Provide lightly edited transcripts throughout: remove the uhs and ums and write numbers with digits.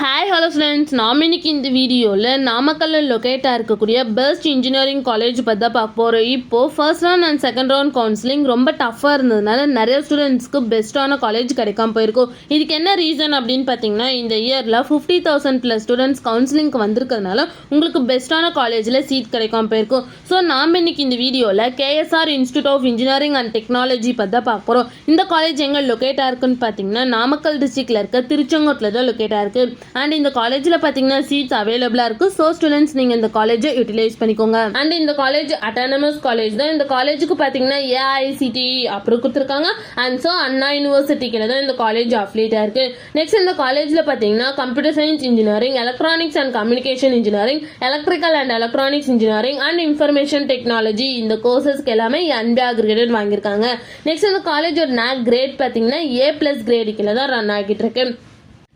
Hi hello friends, நாம் இன்னைக்கு இந்த வீடியோவில் நாமக்கல்லில் லொக்கேட்டாக இருக்கக்கூடிய பெஸ்ட் இன்ஜினியரிங் காலேஜ் பற்றி தான் பார்க்க போகிறோம். இப்போது first round and second round counselling ரொம்ப டஃப்பாக இருந்ததுனால நிறைய ஸ்டூடெண்ட்ஸ்க்கு பெஸ்ட்டான காலேஜ் கிடைக்காம போயிருக்கும். இதுக்கு என்ன ரீசன் அப்படின்னு பார்த்தீங்கன்னா, இந்த இயரில் 50,000+ ஸ்டூடெண்ட்ஸ் கவுன்சிலிங்க்கு வந்திருக்கிறதுனால உங்களுக்கு பெஸ்ட்டான காலேஜில் சீட் கிடைக்காம போயிருக்கும். ஸோ நாம் இன்னைக்கு இந்த வீடியோவில் KSR institute of engineering and technology பற்றி தான் பார்க்க போகிறோம். இந்த காலேஜ் எங்கே லொக்கேட்டாக இருக்குன்னு பார்த்தீங்கன்னா, நாமக்கல் டிஸ்ட்ரிக்டில் இருக்க திருச்செங்கோட்டில் தான் லொக்கேட்டாக இருக்குது. அண்ட் இந்த காலேஜில் பார்த்தீங்கன்னா சீட்ஸ் அவைலபிளாக இருக்குது. ஸோ ஸ்டூடெண்ட்ஸ் நீங்கள் இந்த காலேஜை யூட்டிலைஸ் பண்ணிக்கோங்க. அண்ட் இந்த காலேஜ் அட்டானமஸ் காலேஜ் தான். இந்த காலேஜுக்கு பார்த்தீங்கன்னா ஏஐசிடிஇ அப்புறம் கொடுத்துருக்காங்க. அண்ட் ஸோ அண்ணா யூனிவர்சிட்டிக்கு தான் இந்த காலேஜ் அஃபிலியேட்டாக இருக்குது. நெக்ஸ்ட் இந்த காலேஜில் பார்த்தீங்கன்னா computer science engineering, electronics and communication engineering, electrical and electronics engineering and information technology இந்த கோர்சஸ்க்கு எல்லாமே NBA கிரேடட் வாங்கியிருக்காங்க. நெக்ஸ்ட் இந்த காலேஜோட NAC கிரேட் பார்த்தீங்கன்னா A+ கிரேடுக்குள்ள தான் ரன் ஆகிட்டு இருக்கு.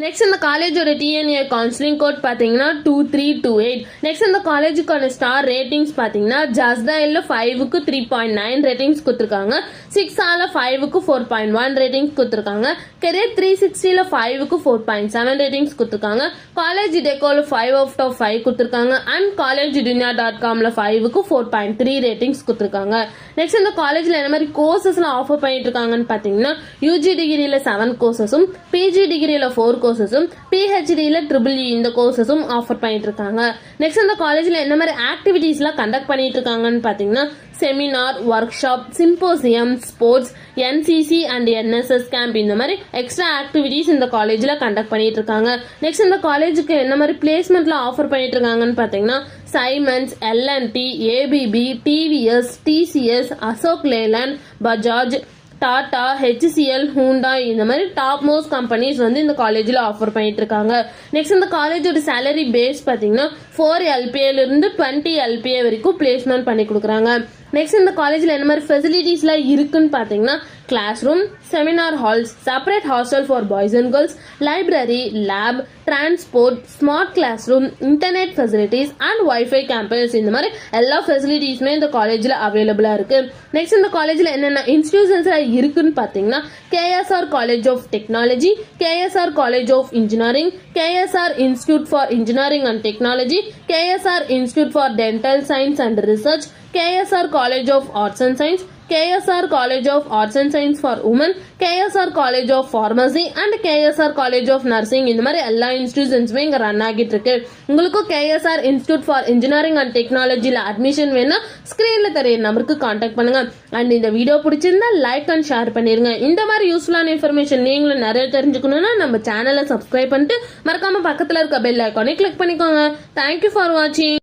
நெக்ஸ்ட் இந்த காலேஜோட TNA கவுன்சிலிங் கோட் பார்த்தீங்கன்னா 2328. நெக்ஸ்ட் இந்த காலேஜுக்கான ஸ்டார் ரேட்டிங்ஸ் பார்த்தீங்கன்னா ஜஸ்டாயில் 5க்கு 3.9 ரேட்டிங்ஸ் கொடுத்துருக்காங்க, 6ஆல 5க்கு 4.1 ரேட்டிங்ஸ் கொடுத்துருக்காங்க, கெரியர் 360ல 5க்கு 4.7 ரேட்டிங்ஸ் கொடுத்துருக்காங்க, காலேஜ் டெக்கோல 5/5 கொடுத்துருக்காங்க அண்ட் காலேஜ் dunia.comல 5க்கு 4.3 ரேட்டிங்ஸ் கொடுத்துருக்காங்க. நெக்ஸ்ட் இந்த காலேஜில் என்ன மாதிரி கோர்சஸ்லாம் ஆஃபர் பண்ணிட்டு இருக்காங்கன்னு பார்த்தீங்கன்னா, UG டிகிரியில் 7 கோர்சஸும், PG டிகிரியில் 4 கோர்சஸும், PhDல EEE இந்த கோர்சஸும் ஆஃபர் பண்ணிட்டு இருக்காங்க. நெக்ஸ்ட் இந்த காலேஜில் என்ன மாதிரி ஆக்டிவிட்டீஸ்லாம் கண்டக்ட் பண்ணிட்டு இருக்காங்கன்னு பார்த்தீங்கன்னா, seminar, work shop, symposium, sports, NCC and NSS camp இந்த மாதிரி எக்ஸ்ட்ரா ஆக்டிவிட்டீஸ் இந்த காலேஜில் கண்டக்ட் பண்ணிட்டு இருக்காங்க. நெக்ஸ்ட் இந்த காலேஜுக்கு என்ன மாதிரி பிளேஸ்மெண்ட்லாம் ஆஃபர் பண்ணிட்டு இருக்காங்கன்னு பார்த்தீங்கன்னா, Siemens, LNT, ABB, TVS, TCS, Ashok Leyland, Bajaj, Tata, HCL, Hyundai இந்த மாதிரி டாப் மோஸ்ட் கம்பெனிஸ் வந்து இந்த காலேஜில் ஆஃபர் பண்ணிட்டு இருக்காங்க. நெக்ஸ்ட் இந்த காலேஜோட சேலரி பேஸ் பார்த்தீங்கன்னா 4 LPA இருந்து 20 LPA வரைக்கும் பிளேஸ்மெண்ட் பண்ணி கொடுக்குறாங்க. நெக்ஸ்ட் இந்த காலேஜில் என்ன மாதிரி ஃபெசிலிட்டிஸ்லாம் இருக்குன்னு பார்த்தீங்கன்னா, classroom, seminar halls, separate hostel for boys and girls, library, lab, transport, smart classroom, internet facilities and wifi campus இந்த மாதிரி எல்லா ஃபெசிலிட்டிஸுமே இந்த காலேஜில் அவைலபிளாக இருக்கு. நெக்ஸ்ட் இந்த காலேஜில் என்னென்ன இன்ஸ்டிடியூஷன்ஸ்லாம் இருக்குன்னு பார்த்தீங்கன்னா, KSR college of technology, KSR college of engineering, KSR institute for engineering and technology, KSR institute for dental science and research, KSR college of arts and science, KSR college of arts and science for women, KSR college of pharmacy and KSR college of nursing இந்த மாதிரி எல்லா இன்ஸ்டிடியூஷன்ஸுமே இங்கே run ஆகிட்டு இருக்கு. உங்களுக்கும் KSR institute for engineering and டெக்னாலஜியில் admission வேணும்னா ஸ்க்ரீனில் தெரிய நம்பருக்கு கான்டாக்ட் பண்ணுங்க. அண்ட் இந்த வீடியோ பிடிச்சிருந்தா லைக் அண்ட் ஷேர் பண்ணிருங்க. இந்த மாதிரி யூஸ்ஃபுல்லான இன்ஃபர்மேஷன் நீங்களும் நிறைய தெரிஞ்சுக்கணும்னா நம்ம சேனலை சப்ஸ்கிரைப் பண்ணிட்டு மறக்காம பக்கத்தில் இருக்க பெல் ஐக்கானை கிளிக் பண்ணிக்கோங்க. தேங்க்யூ ஃபார் வாட்சிங்.